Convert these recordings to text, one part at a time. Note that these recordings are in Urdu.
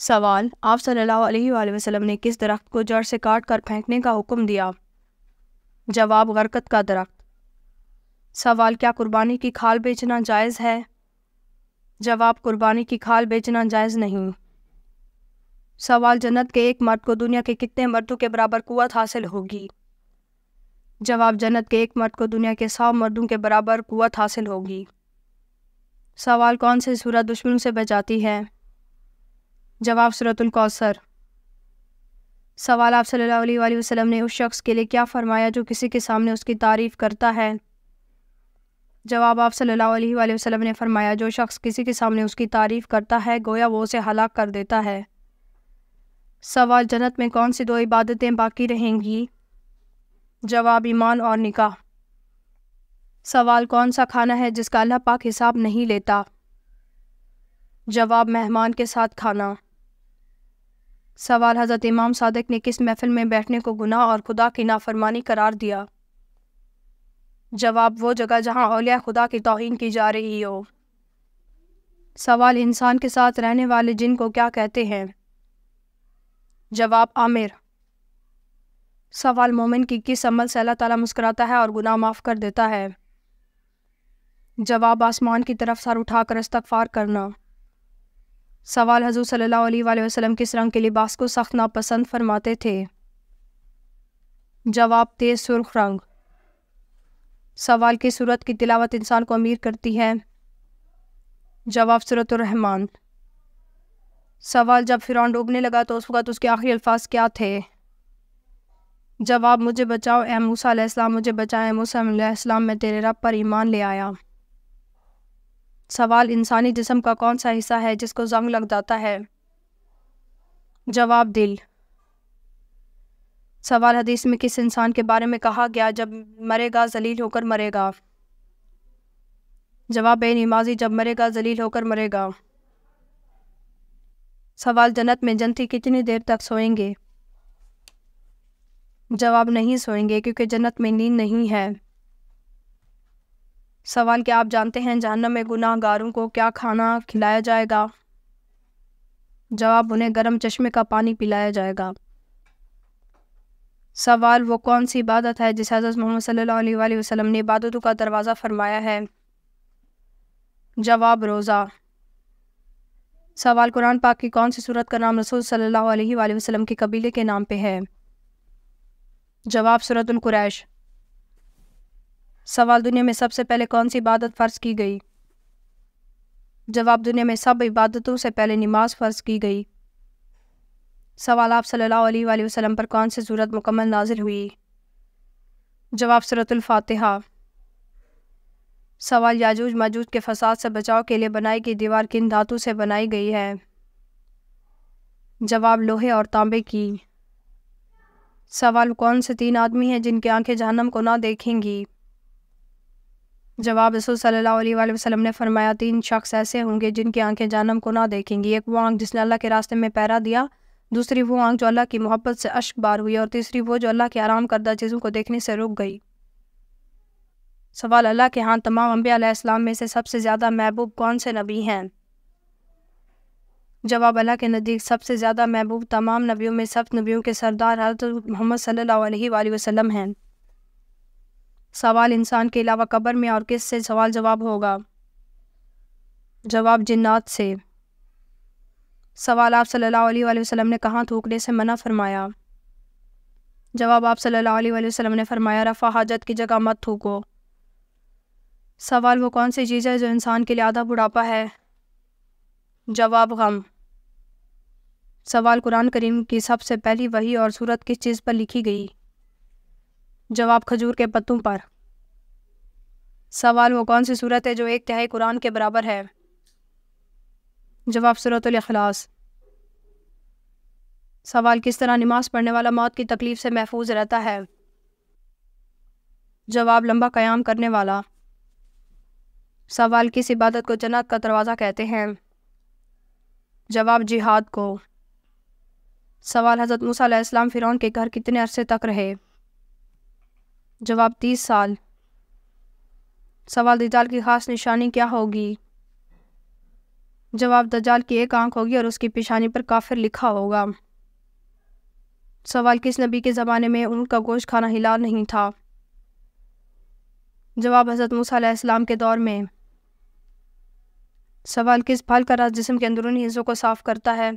سوال: آپ صلی اللہ علیہ وآلہ وسلم نے کس درخت کو جڑ سے کاٹ کر پھینکنے کا حکم دیا؟ جواب: غرقد کا درخت۔ سوال: کیا قربانی کی کھال بیچنا جائز ہے؟ جواب: قربانی کی کھال بیچنا جائز نہیں۔ سوال: جنت کے ایک مرد کو دنیا کے کتنے مردوں کے برابر قوت حاصل ہوگی؟ جواب: جنت کے ایک مرد کو دنیا کے 100 مردوں کے برابر قوت حاصل ہوگی۔ سوال: کون سی سورت دشمنوں سے بچاتی ہے؟ جواب: سورۃ الکوثر۔ سوال: آپ صلی اللہ علیہ وآلہ وسلم نے اس شخص کے لیے کیا فرمایا جو کسی کے سامنے اس کی تعریف کرتا ہے؟ جواب: آپ صلی اللہ علیہ وآلہ وسلم نے فرمایا جو شخص کسی کے سامنے اس کی تعریف کرتا ہے گویا وہ اسے ہلاک کر دیتا ہے۔ سوال: جنت میں کون سی 2 عبادتیں باقی رہیں گی؟ جواب: ایمان اور نکاح۔ سوال: کون سا کھانا ہے جس کا اللہ پاک حساب نہیں لیتا؟ جواب: مہمان کے ساتھ کھانا۔ سوال: حضرت امام صادق نے کس محفل میں بیٹھنے کو گناہ اور خدا کی نافرمانی قرار دیا؟ جواب: وہ جگہ جہاں اولیاء خدا کی توہین کی جا رہی ہو۔ سوال: انسان کے ساتھ رہنے والے جن کو کیا کہتے ہیں؟ جواب: عامر۔ سوال: مومن کی کس عمل سے اللہ تعالیٰ مسکراتا ہے اور گناہ معاف کر دیتا ہے؟ جواب: آسمان کی طرف سر اٹھا کر استغفار کرنا۔ سوال: حضور صلی اللہ علیہ وآلہ وسلم کس رنگ کے لباس کو سخت ناپسند فرماتے تھے؟ جواب: تیز سرخ رنگ۔ سوال: کس سورت کی تلاوت انسان کو امیر کرتی ہے؟ جواب: سورۃ الرحمن۔ سوال: جب فرعون ڈوبنے لگا تو اس وقت اس کے آخری الفاظ کیا تھے؟ جواب: مجھے بچاؤ اے موسیٰ علیہ السلام، مجھے بچائے موسیٰ علیہ السلام، میں تیرے رب پر ایمان لے آیا۔ سوال: انسانی جسم کا کون سا حصہ ہے جس کو زنگ لگ جاتا ہے؟ جواب: دل۔ سوال: حدیث میں کس انسان کے بارے میں کہا گیا جب مرے گا ذلیل ہو کر مرے گا؟ جواب: بے نمازی جب مرے گا ذلیل ہو کر مرے گا۔ سوال: جنت میں جنتی کتنی دیر تک سوئیں گے؟ جواب: نہیں سوئیں گے کیونکہ جنت میں نیند نہیں ہے۔ سوال: کیا آپ جانتے ہیں جہنم میں گناہ گاروں کو کیا کھانا کھلایا جائے گا؟ جواب: انہیں گرم چشمے کا پانی پلایا جائے گا۔ سوال: وہ کون سی عبادت ہے جس حضرت محمد صلی اللہ علیہ وآلہ وسلم نے عبادتوں کا دروازہ فرمایا ہے؟ جواب: روزہ۔ سوال: قرآن پاک کی کون سی سورت کا نام رسول صلی اللہ علیہ وآلہ وسلم کے قبیلے کے نام پہ ہے؟ جواب: سورۃ القریش۔ سوال: دنیا میں سب سے پہلے کون سی عبادت فرض کی گئی؟ جواب: دنیا میں سب عبادتوں سے پہلے نماز فرض کی گئی۔ سوال: آپ صلی اللہ علیہ وآلہ وسلم پر کون سی سورت مکمل نازل ہوئی؟ جواب: سورۃ الفاتحہ۔ سوال: یاجوج ماجوج کے فساد سے بچاؤ کے لیے بنائی گئی دیوار کن دھاتوں سے بنائی گئی ہے؟ جواب: لوہے اور تانبے کی۔ سوال: کون سے 3 آدمی ہیں جن کی آنکھیں جہنم کو نہ دیکھیں گی؟ جواب: رسول صلی اللہ علیہ وآلہ وسلم نے فرمایا 3 شخص ایسے ہوں گے جن کی آنکھیں جہنم کو نہ دیکھیں گی، ایک وہ آنکھ جس نے اللہ کے راستے میں پہرا دیا، دوسری وہ آنکھ جو اللہ کی محبت سے اشک بار ہوئی، اور تیسری وہ جو اللہ کی حرام کردہ چیزوں کو دیکھنے سے رک گئی۔ سوال: اللہ کے ہاں تمام انبیاء علیہ السلام میں سے سب سے زیادہ محبوب کون سے نبی ہیں؟ جواب: اللہ کے نزدیک سب سے زیادہ محبوب تمام نبیوں میں سب نبیوں کے سردار حضرت محمد صلی اللہ علیہ وآلہ وسلم ہیں۔ سوال: انسان کے علاوہ قبر میں اور کس سے سوال جواب ہوگا؟ جواب: جنات سے۔ سوال: آپ صلی اللہ علیہ وآلہ وسلم نے کہاں تھوکنے سے منع فرمایا؟ جواب: آپ صلی اللہ علیہ وآلہ وسلم نے فرمایا رفع حاجت کی جگہ مت تھوکو۔ سوال: وہ کون سی چیز ہے جو انسان کے لیے آدھا بڑھاپا ہے؟ جواب: غم۔ سوال: قرآن کریم کی سب سے پہلی وحی اور سورت کس چیز پر لکھی گئی؟ جواب: کھجور کے پتوں پر۔ سوال: وہ کون سی سورت ہے جو 1/3 قرآن کے برابر ہے؟ جواب: سورۃ الاخلاص۔ سوال: کس طرح نماز پڑھنے والا موت کی تکلیف سے محفوظ رہتا ہے؟ جواب: لمبا قیام کرنے والا۔ سوال: کس عبادت کو جنت کا دروازہ کہتے ہیں؟ جواب: جہاد کو۔ سوال: حضرت موسیٰ علیہ السلام فرعون کے گھر کتنے عرصے تک رہے؟ جواب: 30 سال۔ سوال: دجال کی خاص نشانی کیا ہوگی؟ جواب دجال کی ایک آنکھ ہوگی اور اس کی پیشانی پر کافر لکھا ہوگا۔ سوال کس نبی کے زمانے میں اونٹ کا گوشت کھانا حلال نہیں تھا؟ جواب حضرت موسیٰ علیہ السلام کے دور میں۔ سوال کس پھل کا رس جسم کے اندرونی حصوں کو صاف کرتا ہے؟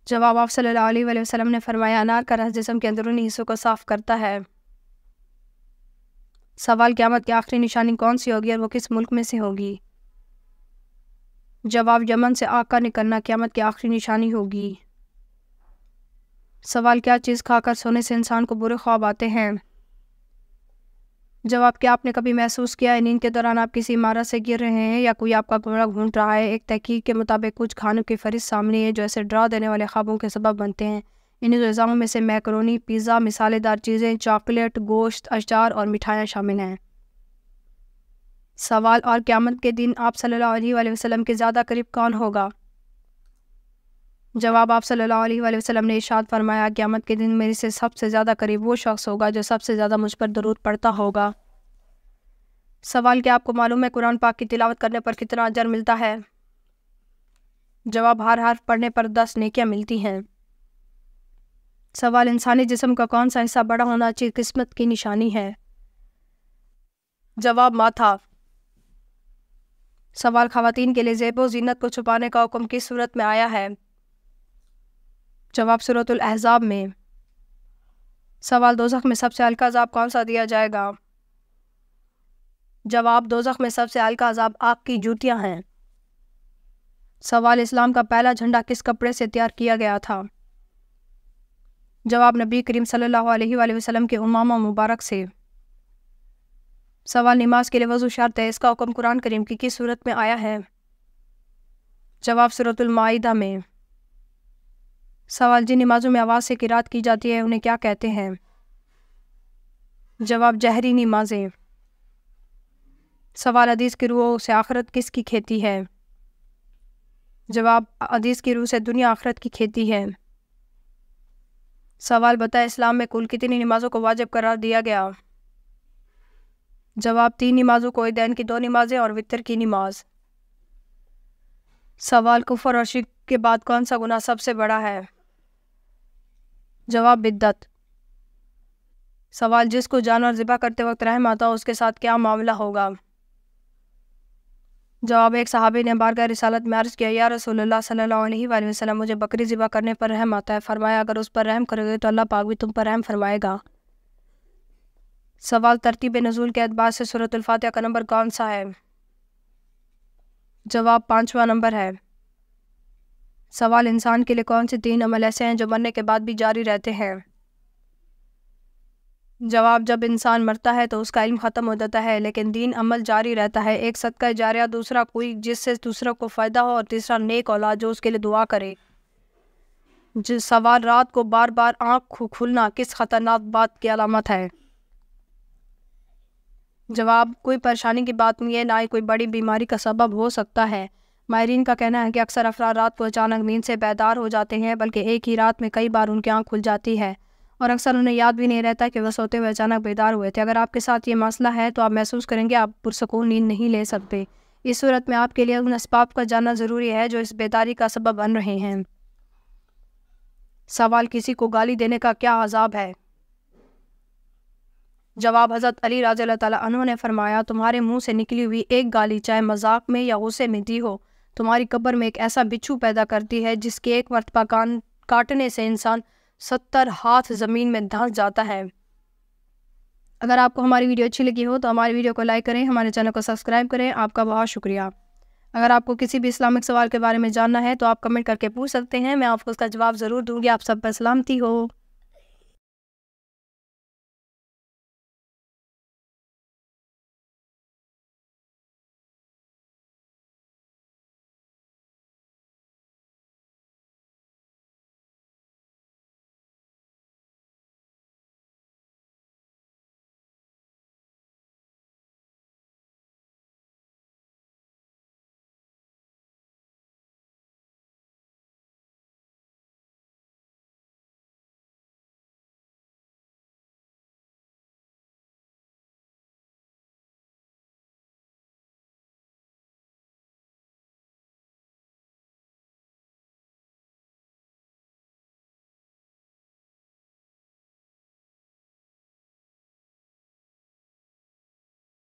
جواب آپ صلی اللہ علیہ وآلہ وسلم نے فرمایا انار کا رس جسم کے اندرونی حصوں کو صاف کرتا ہے۔ سوال قیامت کی آخری نشانی کون سی ہوگی اور وہ کس ملک میں سے ہوگی؟ جواب یمن سے آگ کا نکلنا قیامت کی آخری نشانی ہوگی۔ سوال کیا چیز کھا کر سونے سے انسان کو برے خواب آتے ہیں؟ جواب کیا آپ نے کبھی محسوس کیا ہے نیند کے دوران آپ کسی عمارت سے گر رہے ہیں یا کوئی آپ کا کمرہ گھونٹ رہا ہے؟ ایک تحقیق کے مطابق کچھ کھانوں کی فہرست سامنے ہے جو ایسے ڈرا دینے والے خوابوں کے سبب بنتے ہیں۔ ان غذاؤں میں سے میکرونی، پیزا، مسالے دار چیزیں، چاکلیٹ، گوشت، اشجار اور مٹھائیاں شامل ہیں۔ سوال اور قیامت کے دن آپ صلی اللہ علیہ وآلہ وسلم کے زیادہ قریب کون ہوگا؟ جواب آپ صلی اللہ علیہ وآلہ وسلم نے ارشاد فرمایا قیامت کے دن میرے سے سب سے زیادہ قریب وہ شخص ہوگا جو سب سے زیادہ مجھ پر درود پڑھتا ہوگا۔ سوال کیا آپ کو معلوم ہے قرآن پاک کی تلاوت کرنے پر کتنا اجر ملتا ہے؟ جواب ہر حرف پڑھنے پر 10 نیکیاں ملتی ہیں۔ سوال انسانی جسم کا کون سا حصہ بڑا ہونا اچھی قسمت کی نشانی ہے؟ جواب ماتھا۔ سوال خواتین کے لیے زیب و زینت کو چھپانے کا حکم کس صورت میں آیا ہے؟ جواب سورۃ الاحزاب میں۔ سوال دوزخ میں سب سے ہلکا عذاب کون سا دیا جائے گا؟ جواب دوزخ میں سب سے ہلکا عذاب آگ کی جوتیاں ہیں۔ سوال اسلام کا پہلا جھنڈا کس کپڑے سے تیار کیا گیا تھا؟ جواب نبی کریم صلی اللہ علیہ وآلہ وسلم کے امامہ مبارک سے۔ سوال نماز کے لیے وضو شرط ہے، اس کا حکم قرآن کریم کی کس صورت میں آیا ہے؟ جواب سورۃ المائدہ میں۔ سوال جن نمازوں میں آواز سے قرات کی جاتی ہے انہیں کیا کہتے ہیں؟ جواب جہری نمازیں۔ سوال حدیث کی روح سے آخرت کس کی کھیتی ہے؟ جواب حدیث کی روح سے دنیا آخرت کی کھیتی ہے۔ سوال بتائیں اسلام میں کل کتنی نمازوں کو واجب قرار دیا گیا؟ جواب 3 نمازوں کو، عیدین کی 2 نمازیں اور وتر کی نماز۔ سوال کفر اور شرک کے بعد کون سا گناہ سب سے بڑا ہے؟ جواب بدعت۔ سوال جس کو جانور ذبح کرتے وقت رحم آتا ہو اس کے ساتھ کیا معاملہ ہوگا؟ جواب ایک صحابی نے بارگاہ رسالت میں عرض کیا یا رسول اللہ صلی اللہ علیہ وآلہ وسلم مجھے بکری ذبح کرنے پر رحم آتا ہے، فرمایا اگر اس پر رحم کرو گے تو اللہ پاک بھی تم پر رحم فرمائے گا۔ سوال ترتیب نزول کے اعتبار سے سورۃ الفاتحہ کا نمبر کون سا ہے؟ جواب 5واں نمبر ہے۔ سوال انسان کے لیے کون سے 3 عمل ایسے ہیں جو مرنے کے بعد بھی جاری رہتے ہیں؟ جواب جب انسان مرتا ہے تو اس کا علم ختم ہو جاتا ہے لیکن دین عمل جاری رہتا ہے، ایک صدقہ جاریہ، دوسرا کوئی جس سے دوسروں کو فائدہ ہو اور تیسرا نیک اولاد جو اس کے لیے دعا کرے۔ سوال رات کو بار بار آنکھ کھلنا کس خطرناک بات کی علامت ہے؟ جواب کوئی پریشانی کی بات نہیں ہے، نہ ہی کوئی بڑی بیماری کا سبب ہو سکتا ہے۔ ماہرین کا کہنا ہے کہ اکثر افراد رات کو اچانک نیند سے بیدار ہو جاتے ہیں بلکہ ایک ہی رات میں کئی بار ان کی آنکھ کھل جاتی ہے اور اکثر انہیں یاد بھی نہیں رہتا کہ وہ سوتے ہوئے اچانک بیدار ہوئے تھے۔ اگر آپ کے ساتھ یہ مسئلہ ہے تو آپ محسوس کریں گے آپ پرسکون نیند نہیں لے سکتے۔ اس صورت میں آپ کے لیے ان اسباب کا جاننا ضروری ہے جو اس بیداری کا سبب بن رہے ہیں۔ سوال کسی کو گالی دینے کا کیا عذاب ہے؟ جواب حضرت علی رضی اللہ تعالیٰ عنہ نے فرمایا تمہارے منہ سے نکلی ہوئی ایک گالی چاہے مذاق میں یا غصے میں دی ہو تمہاری قبر میں ایک ایسا بچھو پیدا کرتی ہے جس کے ایک مرتبہ کان کاٹنے سے انسان 70 ہاتھ زمین میں دھنس جاتا ہے۔ اگر آپ کو ہماری ویڈیو اچھی لگی ہو تو ہماری ویڈیو کو لائک کریں، ہمارے چینل کو سبسکرائب کریں۔ آپ کا بہت شکریہ۔ اگر آپ کو کسی بھی اسلامک سوال کے بارے میں جاننا ہے تو آپ کمنٹ کر کے پوچھ سکتے ہیں، میں آپ کو اس کا جواب ضرور دوں گی۔ آپ سب پر سلامتی ہو۔